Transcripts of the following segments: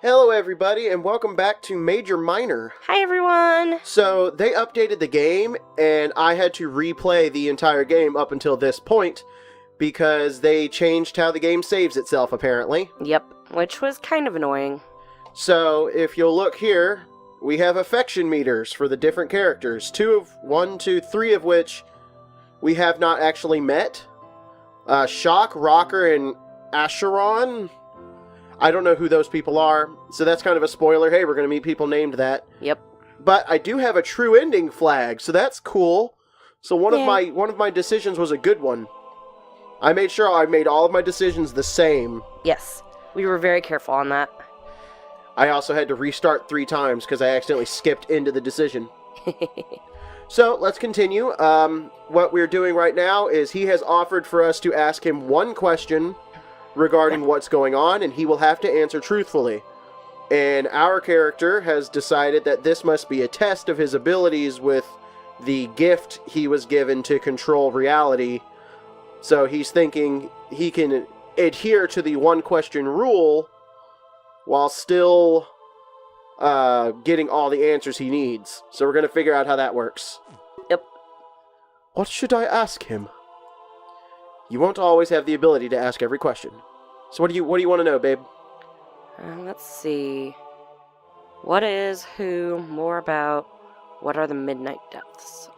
Hello everybody, and welcome back to Major Minor. Hi everyone! So, they updated the game, and I had to replay the entire game up until this point, because they changed how the game saves itself, apparently. Yep, which was kind of annoying. So, if you'll look here, we have affection meters for the different characters. 3 of which we have not actually met. Shock, Rocker, and Acheron. I don't know who those people are, so that's kind of a spoiler. Hey, we're going to meet people named that. Yep. But I do have a true ending flag, so that's cool. So one of my decisions was a good one. I made sure I made all of my decisions the same. Yes, we were very careful on that. I also had to restart 3 times because I accidentally skipped into the decision. So, let's continue. What we're doing right now is he has offered for us to ask him one question regarding what's going on, and he will have to answer truthfully. And our character has decided that this must be a test of his abilities with the gift he was given to control reality. So he's thinking he can adhere to the one-question rule while still getting all the answers he needs. So we're going to figure out how that works. Yep. What should I ask him? You won't always have the ability to ask every question. So what do you want to know, babe? Let's see. What is who? More about what are the midnight depths?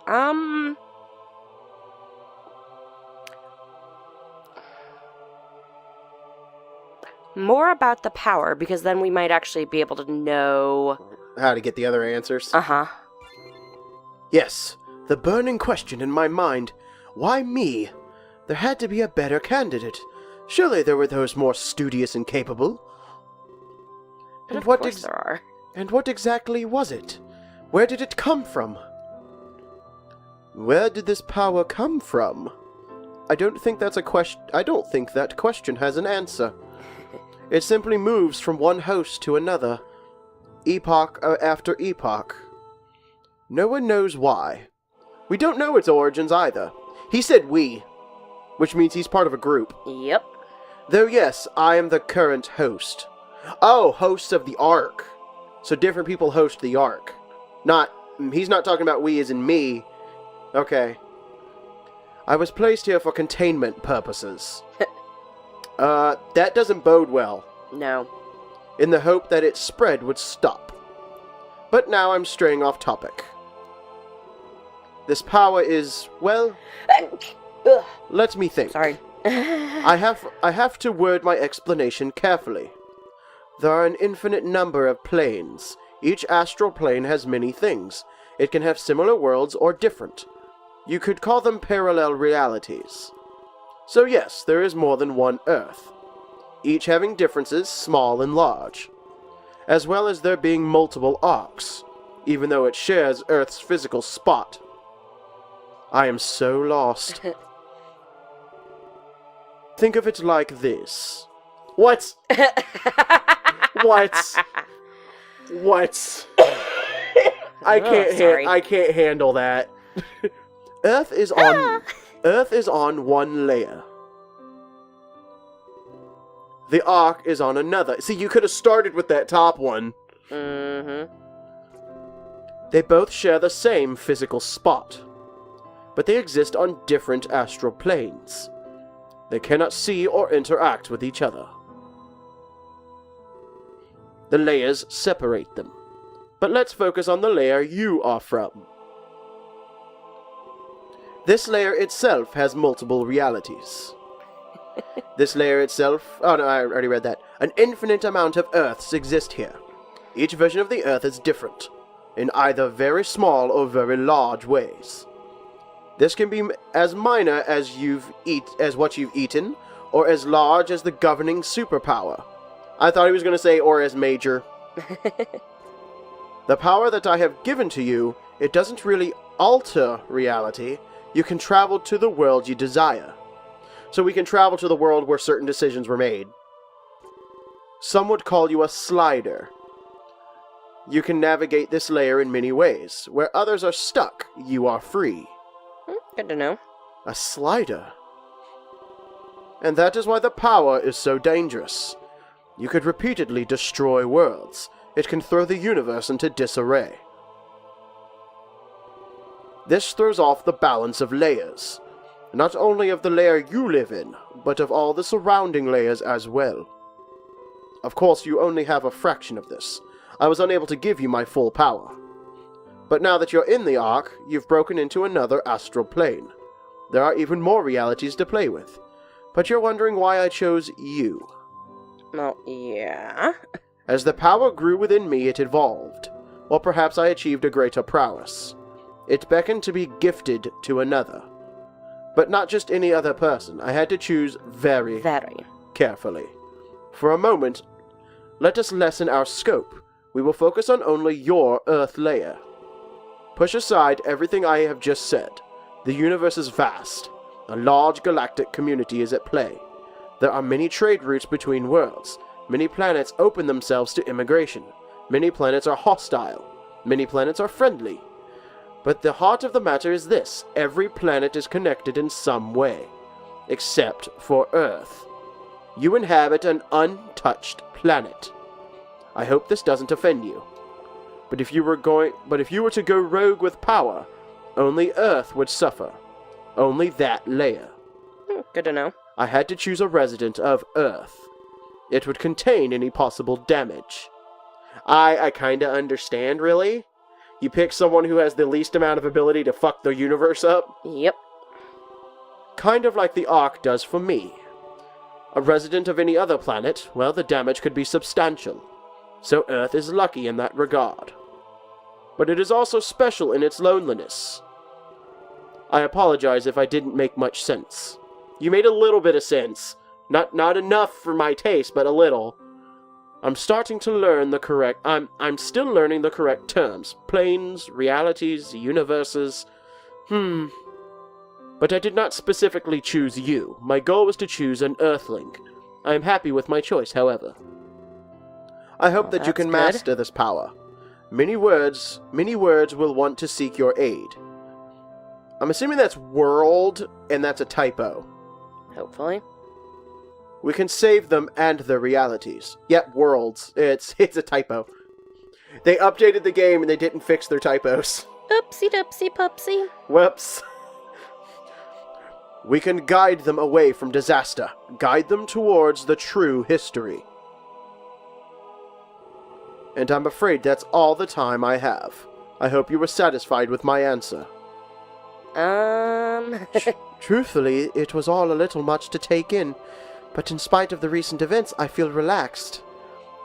More about the power, because then we might actually be able to know How to get the other answers? Uh-huh. Yes, the burning question in my mind. Why me? There had to be a better candidate. Surely there were those more studious and capable. And of course there are. And what exactly was it? Where did it come from? Where did this power come from? I don't think that's a question. I don't think that question has an answer. It simply moves from one host to another, epoch after epoch. No one knows why. We don't know its origins either. He said we, which means he's part of a group. Yep. Though yes, I am the current host. Oh, hosts of the Ark. So different people host the Ark. He's not talking about we as in me. Okay. I was placed here for containment purposes. That doesn't bode well. No. In the hope that its spread would stop. But now I'm straying off topic. This power is, well... Let me think. Sorry. I have to word my explanation carefully. There are an infinite number of planes. Each astral plane has many things. It can have similar worlds or different. You could call them parallel realities. So yes, there is more than one Earth, each having differences, small and large, as well as there being multiple arcs, even though it shares Earth's physical spot. I am so lost. Think of it like this. What? What? I can't handle that. Earth is on one layer. The Ark is on another. See, you could have started with that top one. Mm-hmm. They both share the same physical spot, but they exist on different astral planes. They cannot see or interact with each other. The layers separate them. But let's focus on the layer you are from. This layer itself has multiple realities. This layer itself... Oh, no, I already read that. An infinite amount of Earths exist here. Each version of the Earth is different, in either very small or very large ways. This can be as minor as what you've eaten, or as large as the governing superpower. I thought he was going to say, or as major. The power that I have given to you, it doesn't really alter reality. You can travel to the world you desire. So we can travel to the world where certain decisions were made. Some would call you a slider. You can navigate this layer in many ways. Where others are stuck, you are free. Good to know. A slider. And that is why the power is so dangerous. You could repeatedly destroy worlds. It can throw the universe into disarray. This throws off the balance of layers, not only of the layer you live in, but of all the surrounding layers as well. Of course, you only have a fraction of this. I was unable to give you my full power. But now that you're in the Ark, you've broken into another astral plane. There are even more realities to play with. But you're wondering why I chose you. Well, yeah. As the power grew within me, it evolved. Or perhaps I achieved a greater prowess. It beckoned to be gifted to another. But not just any other person. I had to choose very carefully. For a moment, let us lessen our scope. We will focus on only your Earth layer. Push aside everything I have just said. The universe is vast. A large galactic community is at play. There are many trade routes between worlds. Many planets open themselves to immigration. Many planets are hostile. Many planets are friendly. But the heart of the matter is this. Every planet is connected in some way. Except for Earth. You inhabit an untouched planet. I hope this doesn't offend you. But if you were to go rogue with power, only Earth would suffer. Only that layer. Good to know. I had to choose a resident of Earth. It would contain any possible damage. I kinda understand, really. You pick someone who has the least amount of ability to fuck the universe up. Yep. Kind of like the Ark does for me. A resident of any other planet, well, the damage could be substantial. So Earth is lucky in that regard. But it is also special in its loneliness. I apologize if I didn't make much sense. You made a little bit of sense. Not enough for my taste, but a little. I'm starting to learn the correct... I'm still learning the correct terms. Planes, realities, universes. But I did not specifically choose you. My goal was to choose an Earthling. I am happy with my choice, however. I hope that you can master this power. Many words will want to seek your aid. I'm assuming that's world, and that's a typo. Hopefully. We can save them and their realities. Yep, worlds. It's a typo. They updated the game and they didn't fix their typos. Oopsie doopsie pupsie. Whoops. We can guide them away from disaster. Guide them towards the true history. And I'm afraid that's all the time I have. I hope you were satisfied with my answer. Truthfully, it was all a little much to take in. But in spite of the recent events, I feel relaxed.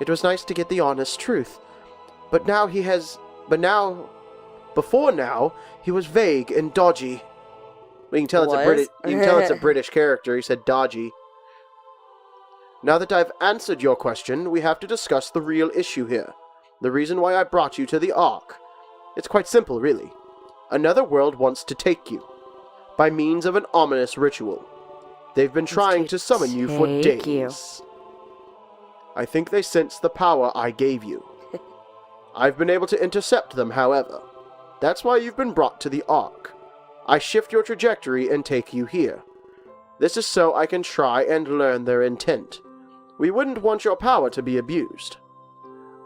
It was nice to get the honest truth. Before now, he was vague and dodgy. Well, you can tell it's a British character. He said dodgy. Now that I've answered your question, we have to discuss the real issue here. The reason why I brought you to the Ark. It's quite simple, really. Another world wants to take you. By means of an ominous ritual. They've been trying to summon you for days. I think they sense the power I gave you. I've been able to intercept them, however. That's why you've been brought to the Ark. I shift your trajectory and take you here. This is so I can try and learn their intent. We wouldn't want your power to be abused.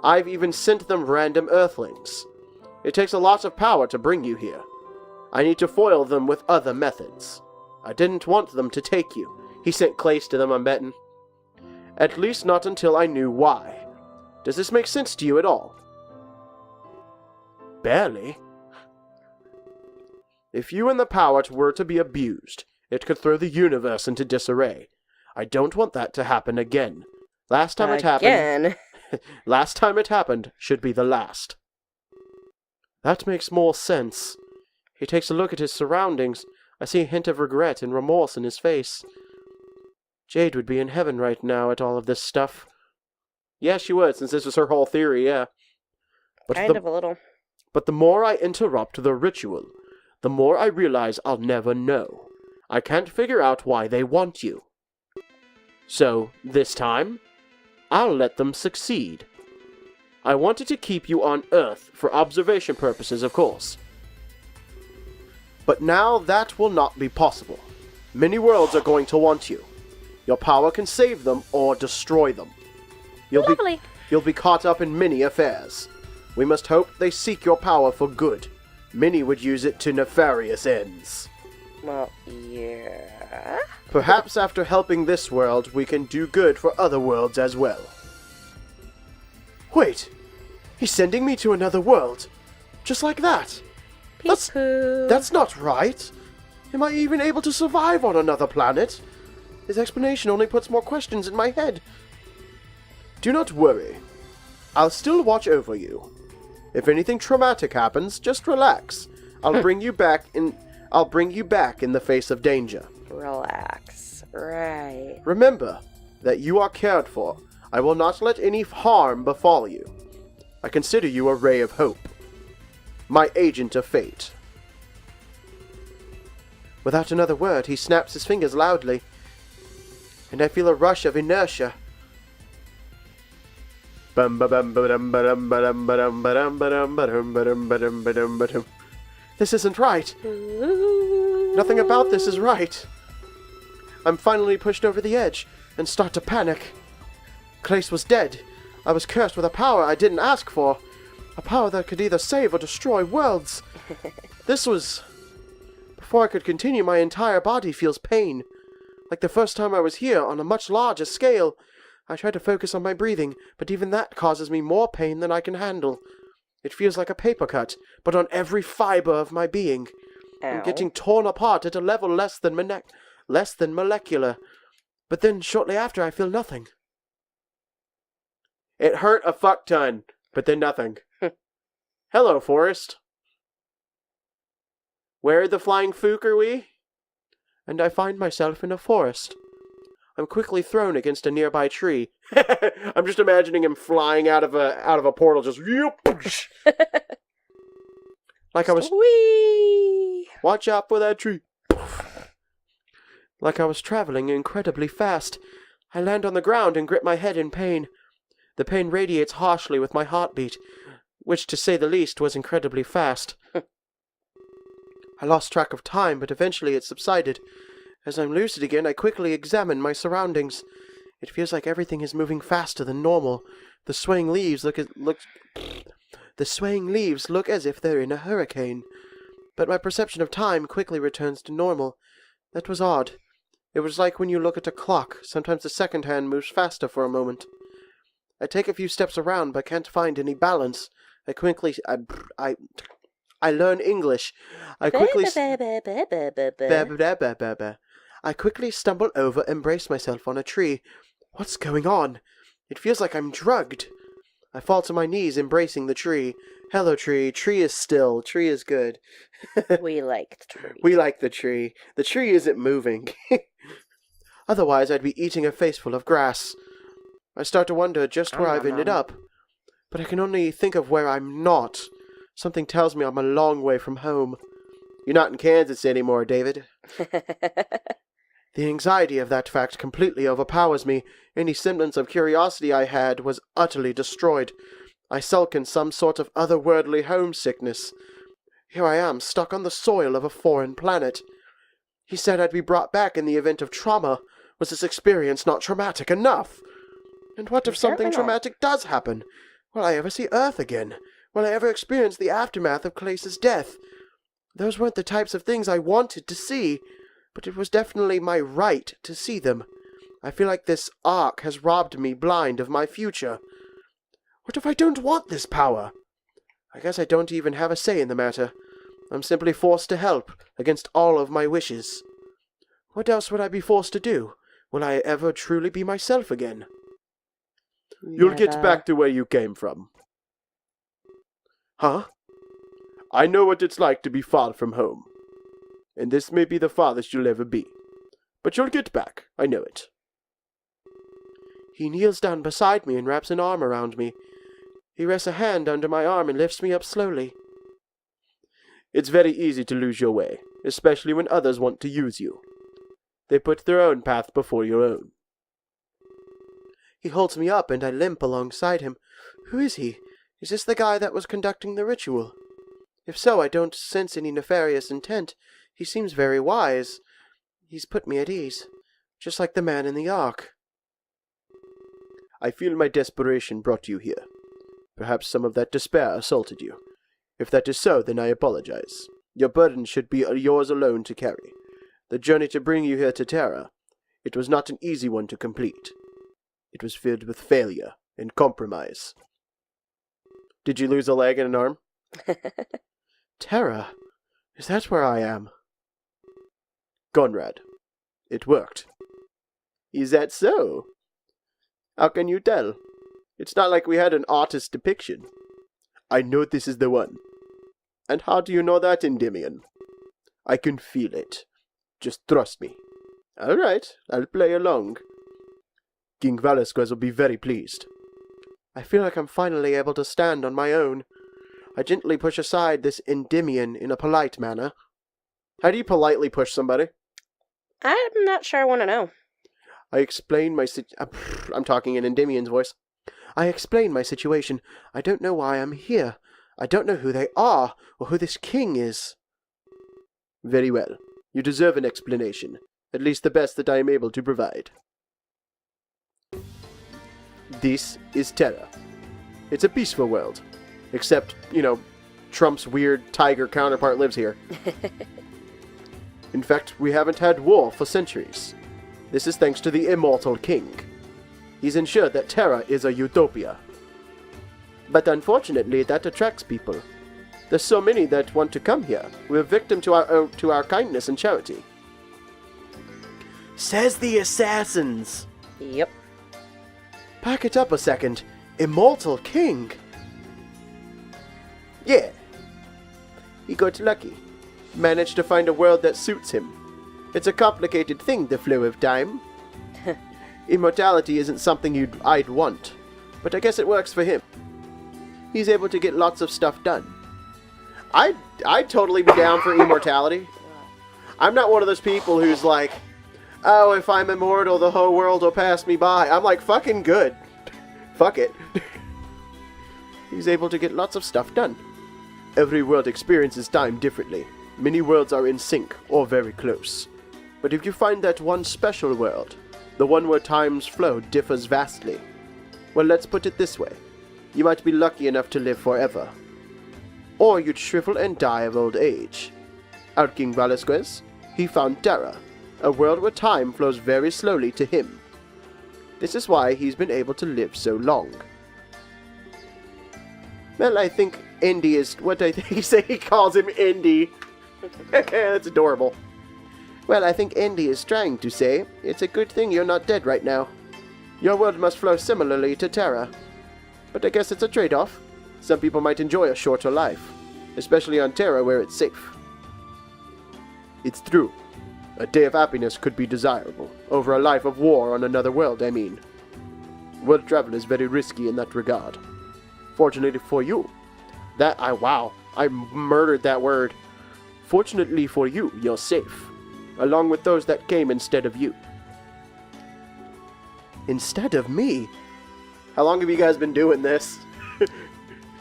I've even sent them random Earthlings. It takes a lot of power to bring you here. I need to foil them with other methods. I didn't want them to take you. He sent Clace to them, I'm betting. At least not until I knew why. Does this make sense to you at all? Barely. If you and the power were to be abused, it could throw the universe into disarray. I don't want that to happen again. Last time it happened should be the last. That makes more sense. He takes a look at his surroundings. I see a hint of regret and remorse in his face. Jade would be in heaven right now at all of this stuff. Yeah, she would, since this was her whole theory, yeah. But kind of a little. But the more I interrupt the ritual, the more I realize I'll never know. I can't figure out why they want you. So, this time, I'll let them succeed. I wanted to keep you on Earth for observation purposes, of course. But now that will not be possible. Many worlds are going to want you. Your power can save them or destroy them. Lovely. You'll be caught up in many affairs. We must hope they seek your power for good. Many would use it to nefarious ends. Well, yeah. Perhaps after helping this world, we can do good for other worlds as well. Wait! He's sending me to another world. Just like that. That's not right. Am I even able to survive on another planet? His explanation only puts more questions in my head. Do not worry. I'll still watch over you. If anything traumatic happens, just relax. I'll bring you back in the face of danger. Relax. Right. Remember that you are cared for. I will not let any harm befall you. I consider you a ray of hope. My agent of fate. Without another word, he snaps his fingers loudly, and I feel a rush of inertia. This isn't right. Nothing about this is right. I'm finally pushed over the edge and start to panic. Clace was dead. I was cursed with a power I didn't ask for. A power that could either save or destroy worlds. This was... Before I could continue, my entire body feels pain. Like the first time I was here, on a much larger scale. I try to focus on my breathing, but even that causes me more pain than I can handle. It feels like a paper cut, but on every fiber of my being. Ow. I'm getting torn apart at a level less than molecular. But then, shortly after, I feel nothing. It hurt a fuck ton, but then nothing. Hello, Forest. Where the flying fook are we? And I find myself in a forest. I'm quickly thrown against a nearby tree. I'm just imagining him flying out of a portal, just like I was. Whee! Watch out for that tree. Like I was traveling incredibly fast. I land on the ground and grip my head in pain. The pain radiates harshly with my heartbeat, which, to say the least, was incredibly fast. I lost track of time, but eventually it subsided. As I'm lucid again, I quickly examine my surroundings. It feels like everything is moving faster than normal. The swaying leaves look as if they're in a hurricane. But my perception of time quickly returns to normal. That was odd. It was like when you look at a clock. Sometimes the second hand moves faster for a moment. I take a few steps around, but can't find any balance. I learn English. I quickly stumble over and brace myself on a tree. What's going on? It feels like I'm drugged. I fall to my knees, embracing the tree. Hello, tree. Tree is still. Tree is good. We like the tree. We like the tree. The tree isn't moving. Otherwise, I'd be eating a face full of grass. I start to wonder just where I've ended up. But I can only think of where I'm not. Something tells me I'm a long way from home. You're not in Kansas anymore, David. The anxiety of that fact completely overpowers me. Any semblance of curiosity I had was utterly destroyed. I sulk in some sort of otherworldly homesickness. Here I am, stuck on the soil of a foreign planet. He said I'd be brought back in the event of trauma. Was this experience not traumatic enough? And what if something traumatic does happen? Will I ever see Earth again? Will I ever experience the aftermath of Clace's death? Those weren't the types of things I wanted to see, but it was definitely my right to see them. I feel like this arc has robbed me blind of my future. What if I don't want this power? I guess I don't even have a say in the matter. I'm simply forced to help, against all of my wishes. What else would I be forced to do? Will I ever truly be myself again? You'll get back to where you came from. Huh? I know what it's like to be far from home. And this may be the farthest you'll ever be. But you'll get back, I know it. He kneels down beside me and wraps an arm around me. He rests a hand under my arm and lifts me up slowly. It's very easy to lose your way, especially when others want to use you. They put their own path before your own. He holds me up and I limp alongside him. Who is he? Is this the guy that was conducting the ritual? If so, I don't sense any nefarious intent. He seems very wise. He's put me at ease, just like the man in the ark. I feel my desperation brought you here. Perhaps some of that despair assaulted you. If that is so, then I apologize. Your burden should be yours alone to carry. The journey to bring you here to Terra, it was not an easy one to complete. It was filled with failure and compromise. Did you lose a leg and an arm? Terra, is that where I am? Conrad, it worked. Is that so? How can you tell? It's not like we had an artist depiction. I know this is the one. And how do you know that, Endymion? I can feel it. Just trust me. All right, I'll play along. King Velasquez will be very pleased. I feel like I'm finally able to stand on my own. I gently push aside this Endymion in a polite manner. How do you politely push somebody? I'm not sure I want to know. I explain my I'm talking in Endymion's voice. I explain my situation. I don't know why I'm here. I don't know who they are, or who this king is. Very well. You deserve an explanation. At least the best that I am able to provide. This is Terra. It's a peaceful world. Except, Trump's weird tiger counterpart lives here. In fact, we haven't had war for centuries. This is thanks to the immortal king. He's ensured that Terra is a utopia. But unfortunately, that attracts people. There's so many that want to come here. We're victim to our kindness and charity. Says the assassins. Yep. Back it up a second. Immortal king? Yeah. He got lucky. Managed to find a world that suits him. It's a complicated thing, the flow of time. Immortality isn't something I'd want, but I guess it works for him. He's able to get lots of stuff done. I'd totally be down for immortality. I'm not one of those people who's like, oh, if I'm immortal, the whole world will pass me by. I'm like, fucking good. Fuck it. He's able to get lots of stuff done. Every world experiences time differently. Many worlds are in sync, or very close. But if you find that one special world, the one where time's flow differs vastly, well, let's put it this way. You might be lucky enough to live forever. Or you'd shrivel and die of old age. Our King Velasquez, he found Terra, a world where time flows very slowly to him. This is why he's been able to live so long. Well, I think Indy is what I think he calls him Indy. That's adorable. Well, I think Indy is trying to say, it's a good thing you're not dead right now. Your world must flow similarly to Terra. But I guess it's a trade-off. Some people might enjoy a shorter life, especially on Terra where it's safe. It's true. A day of happiness could be desirable, over a life of war on another world, I mean. World travel is very risky in that regard. Fortunately for you, I murdered that word. Fortunately for you, you're safe, along with those that came instead of you. Instead of me? How long have you guys been doing this?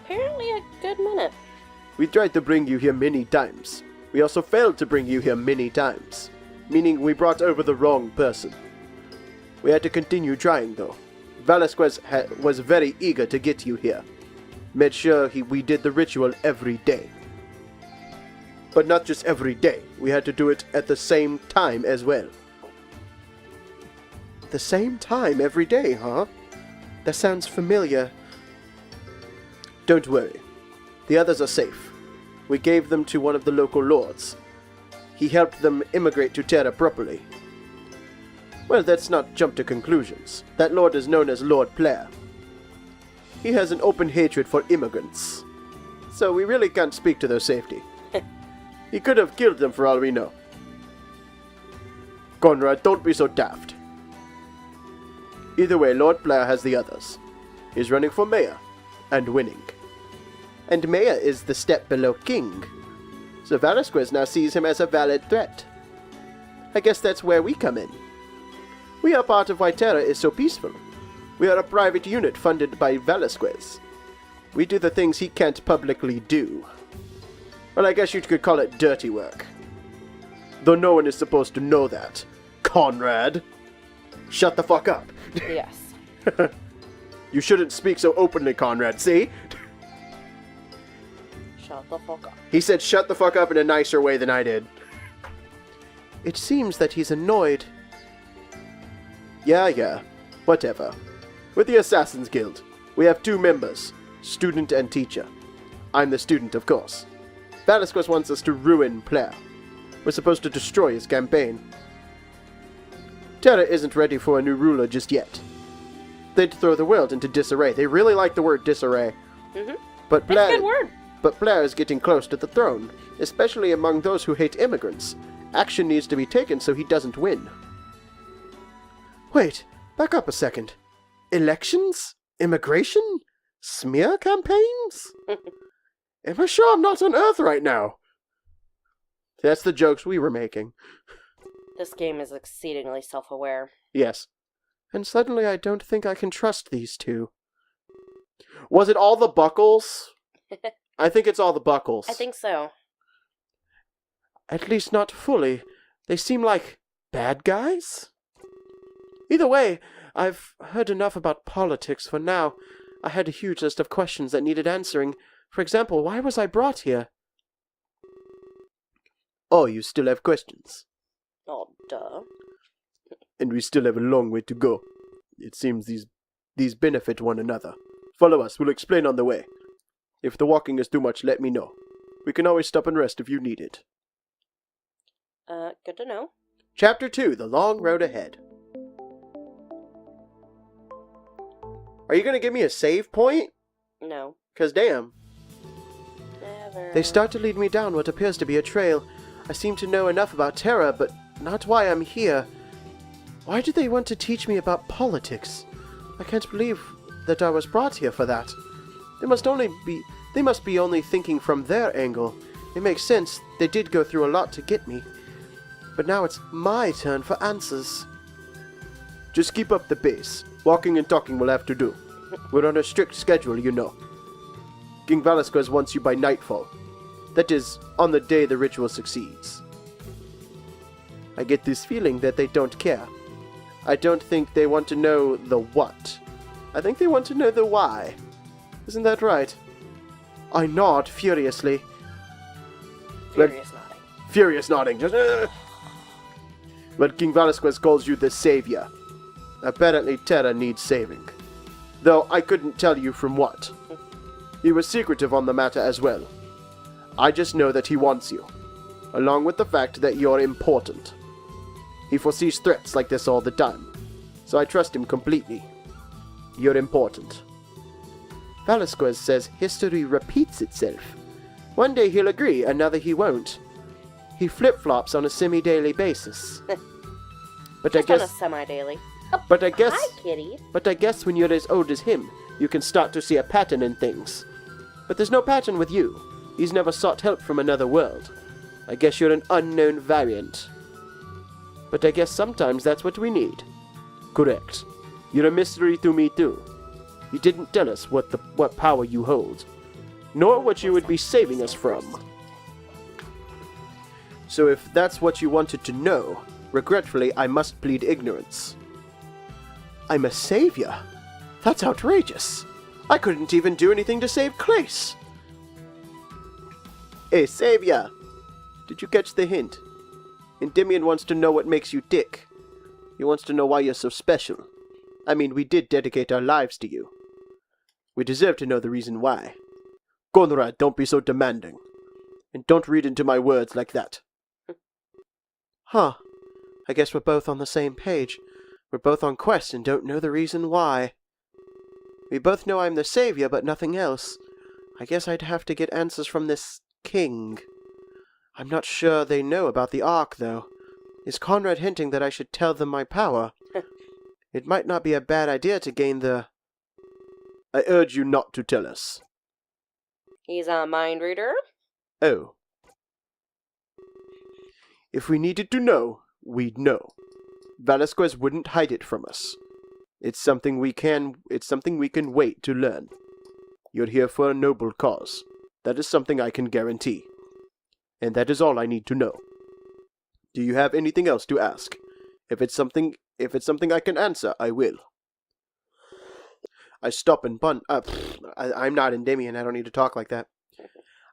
Apparently a good minute. We tried to bring you here many times. We also failed to bring you here many times, meaning we brought over the wrong person. We had to continue trying, though. Velasquez was very eager to get you here. Made sure we did the ritual every day. But not just every day. We had to do it at the same time as well. The same time every day, huh? That sounds familiar. Don't worry. The others are safe. We gave them to one of the local lords. He helped them immigrate to Terra properly. Well, let's not jump to conclusions. That lord is known as Lord Player. He has an open hatred for immigrants. So we really can't speak to their safety. He could have killed them for all we know. Conrad, don't be so daft. Either way, Lord Player has the others. He's running for mayor, and winning. And mayor is the step below king. So Velasquez now sees him as a valid threat. I guess that's where we come in. We are part of why Terra is so peaceful. We are a private unit funded by Velasquez. We do the things he can't publicly do. Well, I guess you could call it dirty work. Though no one is supposed to know that. Conrad! Shut the fuck up! Yes. You shouldn't speak so openly, Conrad, see? Shut the fuck up. He said shut the fuck up in a nicer way than I did. It seems that he's annoyed. Yeah, whatever. With the Assassin's Guild, we have 2 members, student and teacher. I'm the student, of course. Velasquez wants us to ruin Plaire. We're supposed to destroy his campaign. Terra isn't ready for a new ruler just yet. They'd throw the world into disarray. They really like the word disarray. Mm-hmm. But It's a good word. But Plaire is getting close to the throne, especially among those who hate immigrants. Action needs to be taken so he doesn't win. Wait, back up a second. Elections? Immigration? Smear campaigns? Am I sure I'm not on Earth right now? That's the jokes we were making. This game is exceedingly self-aware. Yes. And suddenly I don't think I can trust these 2. Was it all the buckles? I think it's all the buckles. I think so. At least not fully. They seem like bad guys? Either way, I've heard enough about politics for now. I had a huge list of questions that needed answering. For example, why was I brought here? Oh, you still have questions? Oh, duh. And we still have a long way to go. It seems these benefit one another. Follow us, we'll explain on the way. If the walking is too much, let me know. We can always stop and rest if you need it. Good to know. Chapter 2, The Long Road Ahead. Are you gonna give me a save point? No. 'Cause damn. Never. They start to lead me down what appears to be a trail. I seem to know enough about Terra, but not why I'm here. Why do they want to teach me about politics? I can't believe that I was brought here for that. They must be only thinking from their angle. It makes sense, they did go through a lot to get me. But now it's my turn for answers. Just keep up the pace. Walking and talking will have to do. We're on a strict schedule, you know. King Velasquez wants you by nightfall. That is, on the day the ritual succeeds. I get this feeling that they don't care. I don't think they want to know the what. I think they want to know the why. Isn't that right? I nod furiously. Furious nodding. Just, But King Velasquez calls you the savior. Apparently Terra needs saving. Though I couldn't tell you from what. He was secretive on the matter as well. I just know that he wants you, along with the fact that you're important. He foresees threats like this all the time, so I trust him completely. You're important. Velasquez says history repeats itself. One day he'll agree, another he won't. He flip-flops on a semi-daily basis. But Just on a semi-daily. But I guess... Hi, kitty. But I guess when you're as old as him, you can start to see a pattern in things. But there's no pattern with you. He's never sought help from another world. I guess you're an unknown variant. But I guess sometimes that's what we need. Correct. You're a mystery to me too. You didn't tell us what power you hold, nor what you would be saving us from. So if that's what you wanted to know, regretfully I must plead ignorance. I'm a savior? That's outrageous. I couldn't even do anything to save Clace. Hey, savior! Did you catch the hint? Endymion wants to know what makes you tick. He wants to know why you're so special. I mean, we did dedicate our lives to you. We deserve to know the reason why. Conrad, don't be so demanding. And don't read into my words like that. Huh. I guess we're both on the same page. We're both on quest and don't know the reason why. We both know I'm the savior, but nothing else. I guess I'd have to get answers from this king. I'm not sure they know about the Ark, though. Is Conrad hinting that I should tell them my power? It might not be a bad idea to gain the... I urge you not to tell us. He's a mind reader. Oh. If we needed to know, we'd know. Velasquez wouldn't hide it from us. It's something we can wait to learn. You're here for a noble cause. That is something I can guarantee. And that is all I need to know. Do you have anything else to ask? If it's something I can answer, I will. I stop and ponder. I'm not Endymion. I don't need to talk like that.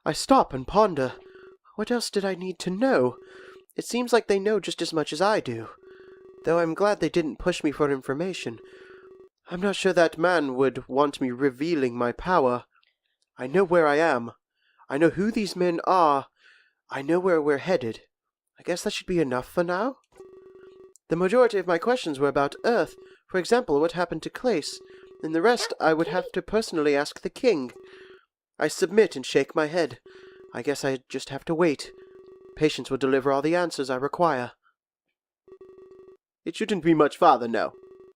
I stop and ponder. What else did I need to know? It seems like they know just as much as I do. Though I'm glad they didn't push me for information. I'm not sure that man would want me revealing my power. I know where I am. I know who these men are. I know where we're headed. I guess that should be enough for now. The majority of my questions were about Earth. For example, what happened to Clace? And the rest I would have to personally ask the king. I submit and shake my head. I guess I just have to wait. Patience will deliver all the answers I require. It shouldn't be much farther now.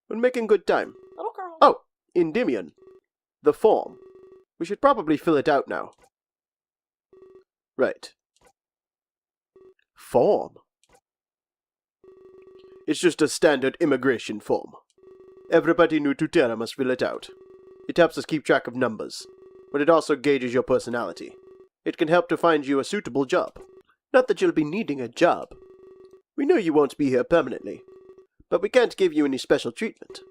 We're making good time. Little girl. Oh, Endymion. The form. We should probably fill it out now. Right. Form? It's just a standard immigration form. Everybody new to Terra must fill it out. It helps us keep track of numbers, but it also gauges your personality. It can help to find you a suitable job. Not that you'll be needing a job. We know you won't be here permanently, but we can't give you any special treatment.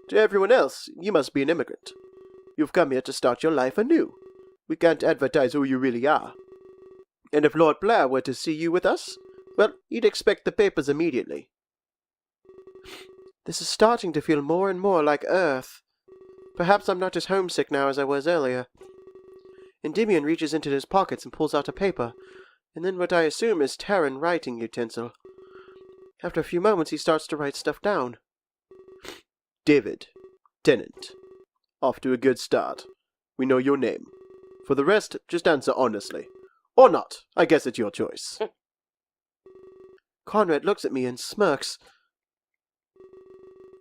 To everyone else, you must be an immigrant. You've come here to start your life anew. We can't advertise who you really are. And if Lord Blair were to see you with us, well, he'd expect the papers immediately. This is starting to feel more and more like Earth. Perhaps I'm not as homesick now as I was earlier. Endymion reaches into his pockets and pulls out a paper, and then what I assume is Terran writing utensil. After a few moments, he starts to write stuff down. David, tenant. Off to a good start. We know your name. For the rest, just answer honestly. Or not. I guess it's your choice. Conrad looks at me and smirks.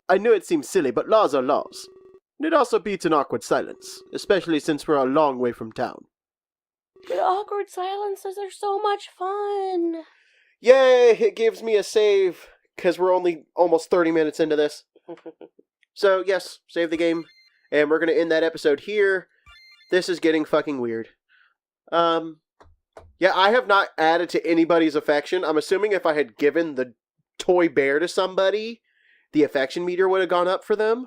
I know it seems silly, but laws are laws. And it also beats an awkward silence, especially since we're a long way from town. But awkward silences are so much fun. Yay! It gives me a save, because we're only almost 30 minutes into this. So, yes, save the game. And we're going to end that episode here. This is getting fucking weird. Yeah, I have not added to anybody's affection. I'm assuming if I had given the toy bear to somebody, the affection meter would have gone up for them.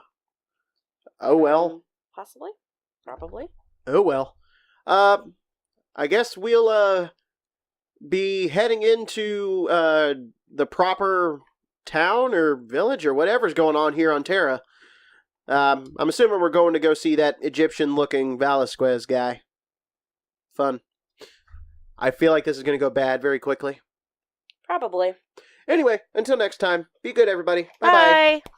Oh well. Possibly. Probably. Oh well. I guess we'll, be heading into, the proper town or village or whatever's going on here on Terra. I'm assuming we're going to go see that Egyptian-looking Velasquez guy. Fun. I feel like this is going to go bad very quickly. Probably. Anyway, until next time, be good, everybody. Bye-bye. Bye.